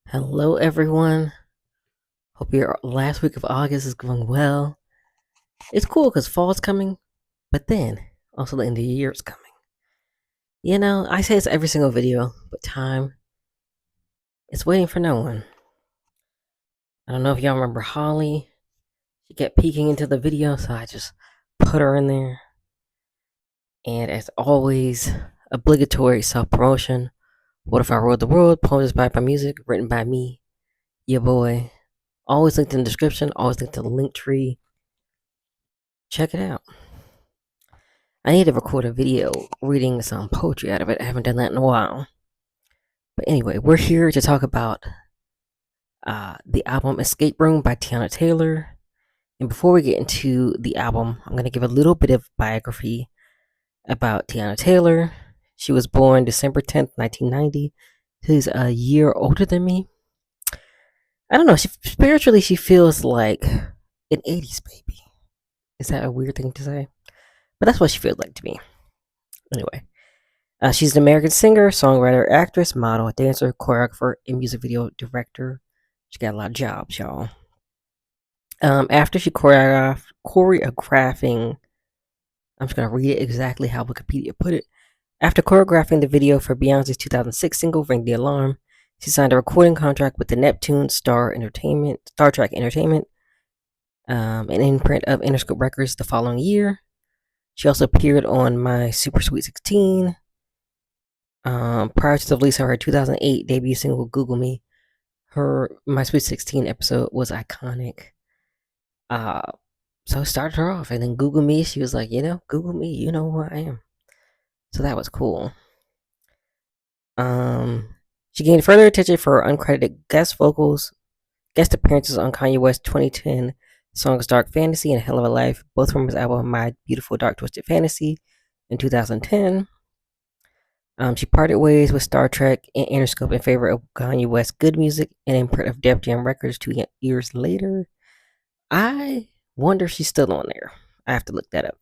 Hello, everyone. Hope your last week of August is going well. It's cool because fall's coming, but then also the end of the year is coming. I say this every single video, but time is waiting for no one. I don't know if y'all remember Holly. She kept peeking into the video, so I just put her in there. And as always, obligatory self promotion. What if I ruled the world? Poems inspired by music, written by me, your boy. Always linked in the description, always linked to the link tree. Check it out. I need to record a video reading some poetry out of it. I haven't done that in a while. But anyway, we're here to talk about the album Escape Room by Teyana Taylor. And before we get into the album, I'm going to give a little bit of biography about Teyana Taylor. She was born December 10th, 1990. She's a year older than me. I don't know. Spiritually, she feels like an 80s baby. Is that a weird thing to say? But that's what she feels like to me. Anyway, she's an American singer, songwriter, actress, model, dancer, choreographer, and music video director. She got a lot of jobs, y'all. After she choreographing, I'm just gonna read it exactly how Wikipedia put it. After choreographing the video for Beyonce's 2006 single "Ring the Alarm," she signed a recording contract with the Neptune Star Trek Entertainment, an imprint of Interscope Records the following year. She also appeared on My Super Sweet 16. Prior to the release of her 2008 debut single "Google Me," her My Sweet 16 episode was iconic. So it started her off, and then Google Me, she was like, Google me, you know who I am. So that was cool. She gained further attention for her uncredited guest appearances on Kanye West's 2010 songs "Dark Fantasy" and "Hell of a Life," both from his album "My Beautiful Dark Twisted Fantasy" in 2010. She parted ways with Star Trek and Interscope in favor of Kanye West's Good Music, an imprint of Def Jam Records 2 years later. I wonder if she's still on there. I have to look that up.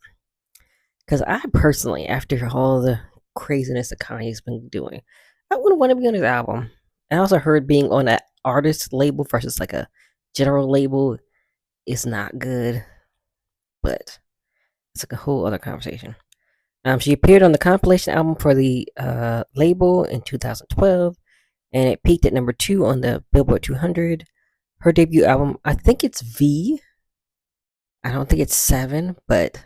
Because I personally, after all the craziness that Kanye's been doing, I wouldn't want to be on his album. I also heard being on an artist label versus like a general label is not good. But it's like a whole other conversation. She appeared on the compilation album for the label in 2012, and it peaked at number 2 on the Billboard 200. Her debut album, I think it's V. I don't think it's 7, but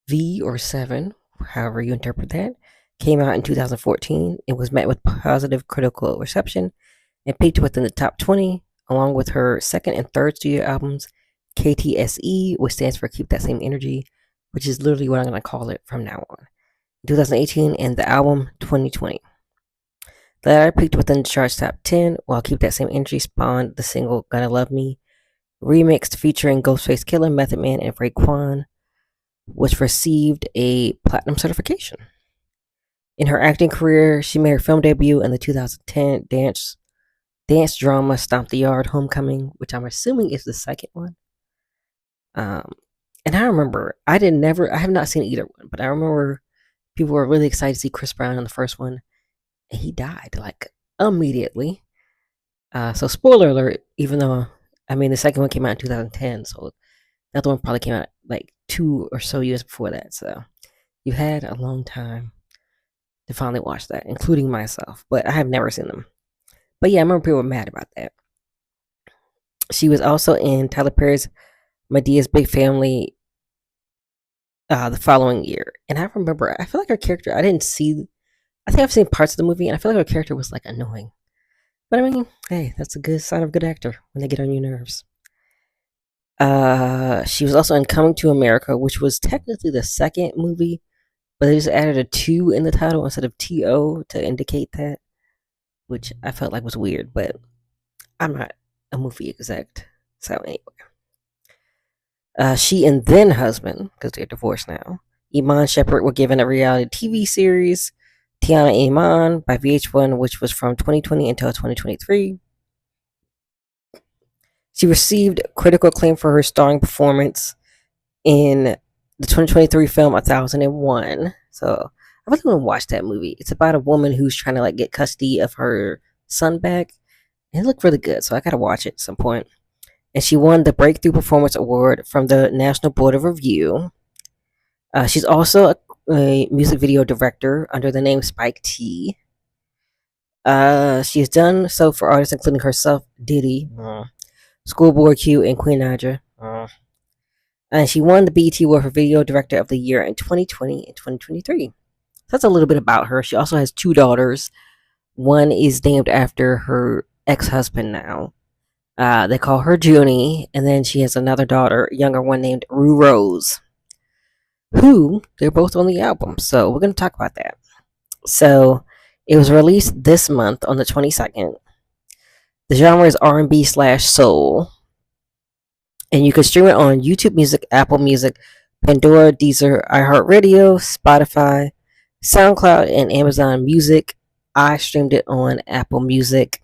V or 7, however you interpret that, came out in 2014. It was met with positive critical reception and peaked within the top 20, along with her second and third studio albums, KTSE, which stands for Keep That Same Energy, which is literally what I'm going to call it from now on, 2018, and the album 2020. The latter peaked within the chart's top 10, while Keep That Same Energy spawned the single Gonna Love Me, remixed featuring Ghostface Killah, Method Man, and Raekwon, which received a platinum certification. In her acting career, she made her film debut in the 2010 dance drama Stomp the Yard Homecoming, which I'm assuming is the second one. And I remember, I have not seen either one, but I remember people were really excited to see Chris Brown in the first one, and he died like immediately. So spoiler alert, even though, the second one came out in 2010, so the other one probably came out like 2 or so years before that. So you had a long time to finally watch that, including myself, but I have never seen them. But yeah, I remember people were mad about that. She was also in Tyler Perry's Medea's Big Family the following year. And I remember, I feel like her character, I think I've seen parts of the movie, and I feel like her character was like annoying. But hey, that's a good sign of a good actor when they get on your nerves. She was also in Coming to America, which was technically the second movie, but they just added a 2 in the title instead of TO to indicate that, which I felt like was weird, but I'm not a movie exec. So anyway. She and then husband, because they're divorced now, Iman Shepherd, were given a reality TV series, Teyana Iman, by VH1, which was from 2020 until 2023. She received critical acclaim for her starring performance in the 2023 film 1001. So I really want to watch that movie. It's about a woman who's trying to like get custody of her son back, It looked really good, so I gotta watch it at some point. And she won the Breakthrough Performance Award from the National Board of Review. She's also a music video director under the name Spike T. She's done so for artists including herself, Diddy, Schoolboy Q, and Queen Naija. And she won the BET Award for Video Director of the Year in 2020 and 2023. That's a little bit about her. She also has two daughters. One is named after her ex-husband now. They call her Junie, and then she has another daughter, younger one named Rue Rose, who they're both on the album. So we're going to talk about that. So it was released this month on the 22nd. The genre is R&B slash soul, and you can stream it on YouTube Music, Apple Music, Pandora, Deezer, iHeartRadio, Spotify, SoundCloud, and Amazon Music. I streamed it on Apple Music.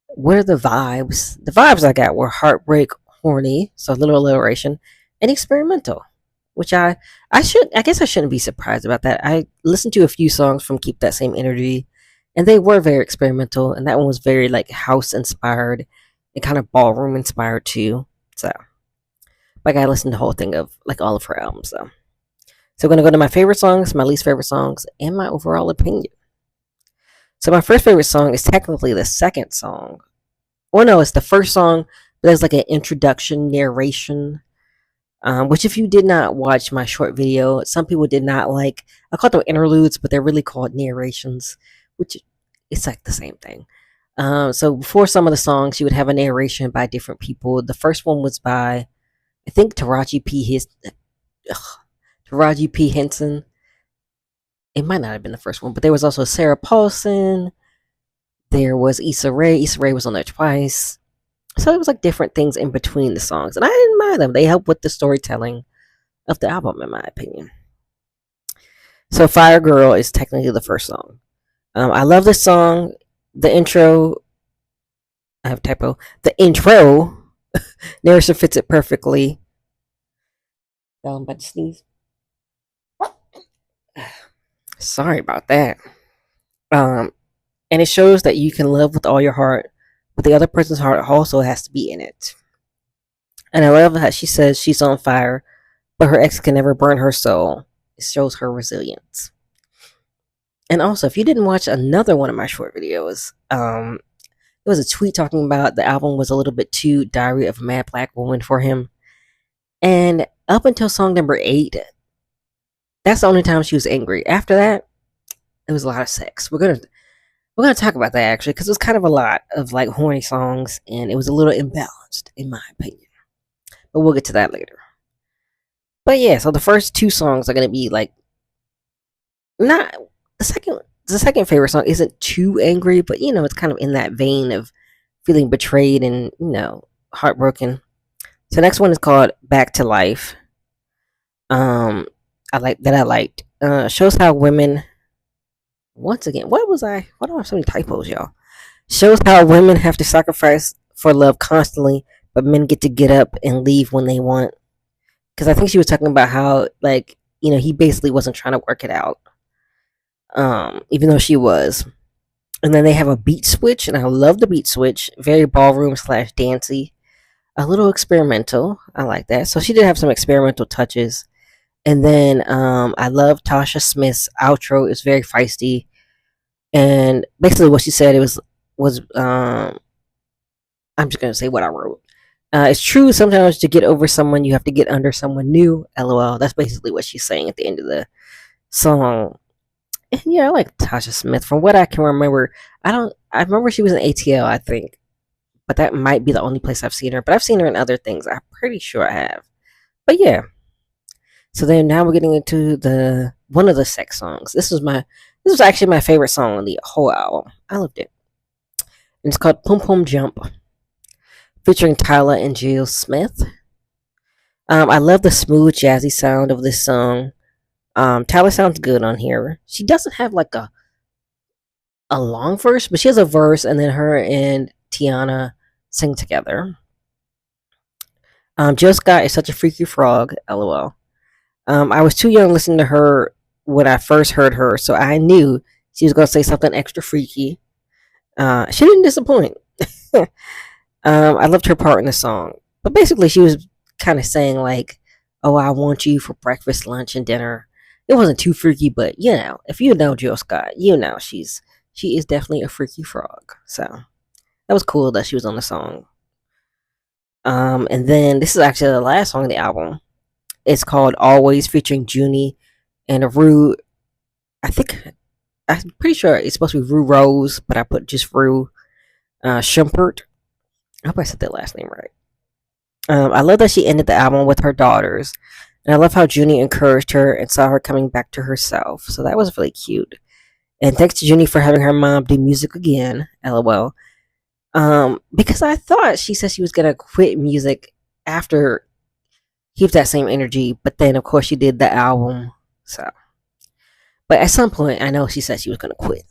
What are the vibes? The vibes I got were heartbreak, horny, so a little alliteration, and experimental. Which I guess I shouldn't be surprised about that. I listened to a few songs from Keep That Same Energy, and they were very experimental, and that one was very like house inspired and kind of ballroom inspired too. So like I listened to the whole thing of like all of her albums though. So we're gonna go to my favorite songs, my least favorite songs, and my overall opinion. So my first favorite song is technically the second song. Well, no, it's the first song, but there's like an introduction narration. Which, if you did not watch my short video, some people did not like. I call them interludes, but they're really called narrations, which it's like the same thing. So before some of the songs, you would have a narration by different people. The first one was by, I think, Taraji P. Henson. It might not have been the first one, but there was also Sarah Paulson. There was Issa Rae. Issa Rae was on there twice. So it was like different things in between the songs, and I didn't mind them. They help with the storytelling of the album, in my opinion. So Fire Girl is technically the first song. I love this song. The intro, I have a typo. The intro narration fits it perfectly. I'm about to sneeze. Sorry about that. And it shows that you can love with all your heart, but the other person's heart also has to be in it. And I love how she says she's on fire, but her ex can never burn her soul. It shows her resilience. And also, if you didn't watch another one of my short videos, it was a tweet talking about the album was a little bit too Diary of a Mad Black Woman for him. And up until song number 8, that's the only time she was angry. After that, it was a lot of sex. We're gonna talk about that actually, because it was kind of a lot of like horny songs, and it was a little imbalanced in my opinion. But we'll get to that later. But yeah, so the first two songs are gonna be like not the second favorite song isn't too angry, but you know, it's kind of in that vein of feeling betrayed and, you know, heartbroken. So the next one is called Back to Life. I liked. Shows how women once again, why do I have so many typos, y'all? Shows how women have to sacrifice for love constantly, but men get up and leave when they want. Because I think she was talking about how, like, you know, he basically wasn't trying to work it out, even though she was. And then they have a beat switch, and I love the beat switch. Very ballroom slash dancey, a little experimental. I like that. So she did have some experimental touches. And then I love Tasha Smith's outro. It's very feisty, and basically what she said was I'm just gonna say what I wrote. It's true. Sometimes to get over someone, you have to get under someone new. LOL. That's basically what she's saying at the end of the song. And yeah, I like Tasha Smith. From what I can remember, I remember she was in ATL, I think, but that might be the only place I've seen her. But I've seen her in other things. I'm pretty sure I have. But yeah. So then now we're getting into the one of the sex songs. This was actually my favorite song on the whole album. I loved it. And it's called Pum Pum Jump, featuring Tyler and Jill Smith. I love the smooth jazzy sound of this song. Tyler sounds good on here. She doesn't have like a long verse, but she has a verse, and then her and Teyana sing together. Jill Scott is such a freaky frog. LOL. I was too young listening to her when I first heard her, so I knew she was going to say something extra freaky. She didn't disappoint. I loved her part in the song, but basically she was kind of saying like, "Oh, I want you for breakfast, lunch, and dinner." It wasn't too freaky, but if you know Jill Scott, she is definitely a freaky frog. So that was cool that she was on the song. And then this is actually the last song on the album. It's called "Always" featuring Junie and Rue. I think I'm pretty sure it's supposed to be Rue Rose, but I put just Rue Schumpert. I hope I said that last name right. I love that she ended the album with her daughters, and I love how Junie encouraged her and saw her coming back to herself. So that was really cute. And thanks to Junie for having her mom do music again. LOL. Because I thought she said she was gonna quit music after keep that same energy, but then of course she did the album. So, but at some point, I know she said she was gonna quit.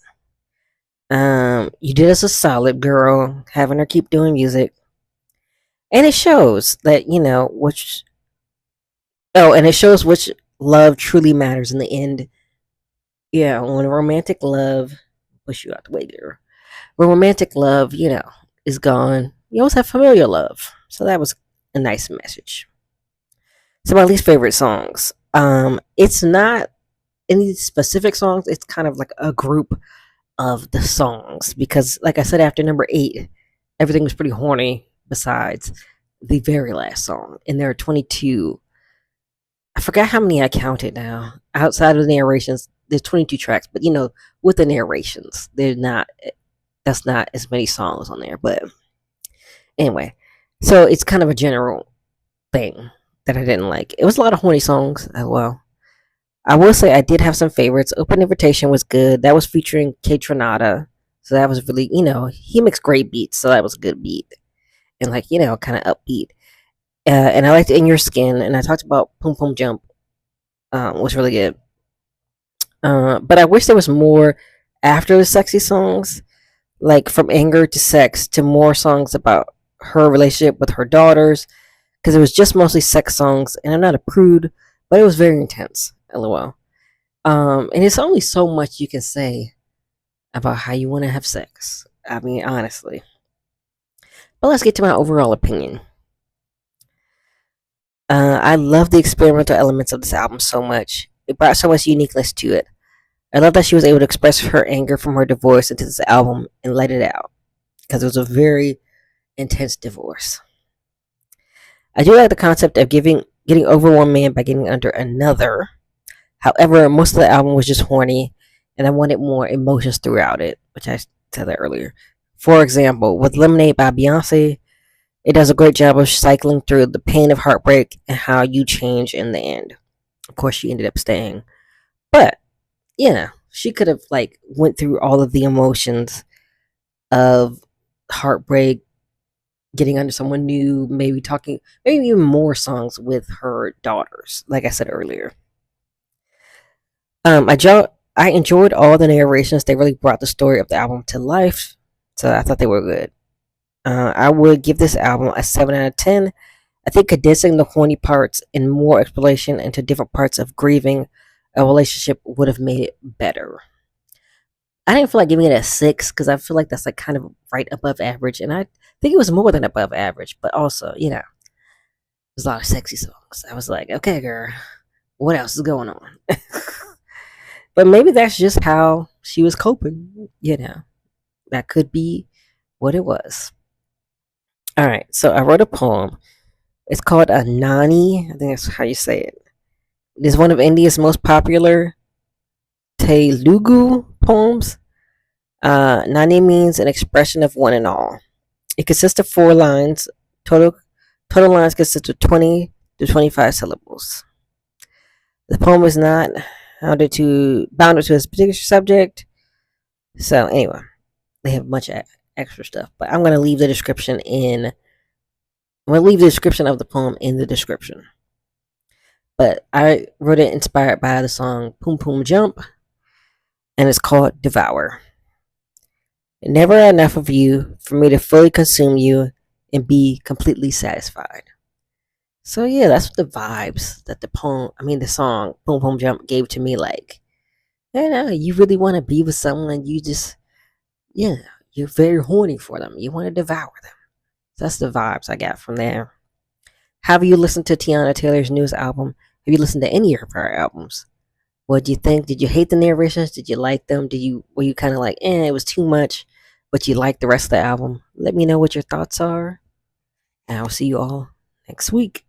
You did us a solid, girl, having her keep doing music, and it shows that which. Oh, and it shows which love truly matters in the end. Yeah, when romantic love push you out the way, girl. When romantic love, is gone, you always have familiar love. So that was a nice message. So my least favorite songs. It's not any specific songs. It's kind of like a group of the songs because, like I said, after number 8, everything was pretty horny. Besides the very last song, and there are 22. I forgot how many I counted now. Outside of the narrations, there's 22 tracks, but with the narrations, they're not. That's not as many songs on there. But anyway, so it's kind of a general thing that I didn't like. It was a lot of horny songs as well. I will say I did have some favorites. Open Invitation was good. That was featuring K Tronada. So that was really, he makes great beats. So that was a good beat. And kind of upbeat. And I liked In Your Skin. And I talked about Pum Pum Jump, was really good. But I wish there was more after the sexy songs, like From Anger to Sex, to more songs about her relationship with her daughters, because it was just mostly sex songs, and I'm not a prude, but it was very intense. LOL. And it's only so much you can say about how you want to have sex. I mean, honestly. But let's get to my overall opinion. I love the experimental elements of this album so much. It brought so much uniqueness to it. I love that she was able to express her anger from her divorce into this album and let it out, because it was a very intense divorce. I do like the concept of getting over one man by getting under another. However, most of the album was just horny, and I wanted more emotions throughout it, which I said that earlier. For example, with Lemonade by Beyonce, it does a great job of cycling through the pain of heartbreak and how you change in the end. Of course, she ended up staying, but she could have went through all of the emotions of heartbreak, getting under someone new, maybe talking, maybe even more songs with her daughters. Like I said earlier, I enjoyed all the narrations. They really brought the story of the album to life, so I thought they were good. I would give this album a 7 out of 10. I think condensing the horny parts and more exploration into different parts of grieving a relationship would have made it better. I didn't feel like giving it a 6 because I feel like that's kind of right above average, and I think it was more than above average. But also, there's a lot of sexy songs. I was like, okay, girl, what else is going on? But maybe that's just how she was coping. That could be what it was. All right, so I wrote a poem. It's called a Naani. I think that's how you say it. It is one of India's most popular Telugu poems. Naani means an expression of one and all. It consists of 4 lines. Total lines consist of 20 to 25 syllables. The poem is not bounded to a particular subject. So anyway, they have a bunch of extra stuff. But I'm gonna leave the description of the poem in the description. But I wrote it inspired by the song Pum Pum Jump, and it's called Devour. Never enough of you for me to fully consume you and be completely satisfied. So yeah, that's what the vibes that the song Boom Boom Jump gave to me. Like, you really want to be with someone, you just, You're very horny for them. You want to devour them. That's the vibes I got from there. Have you listened to Teyana Taylor's newest album? Have you listened to any of her albums? What do you think? Did you hate the narrations? Did you like them? Were you kind of like, it was too much, but you liked the rest of the album? Let me know what your thoughts are, and I'll see you all next week.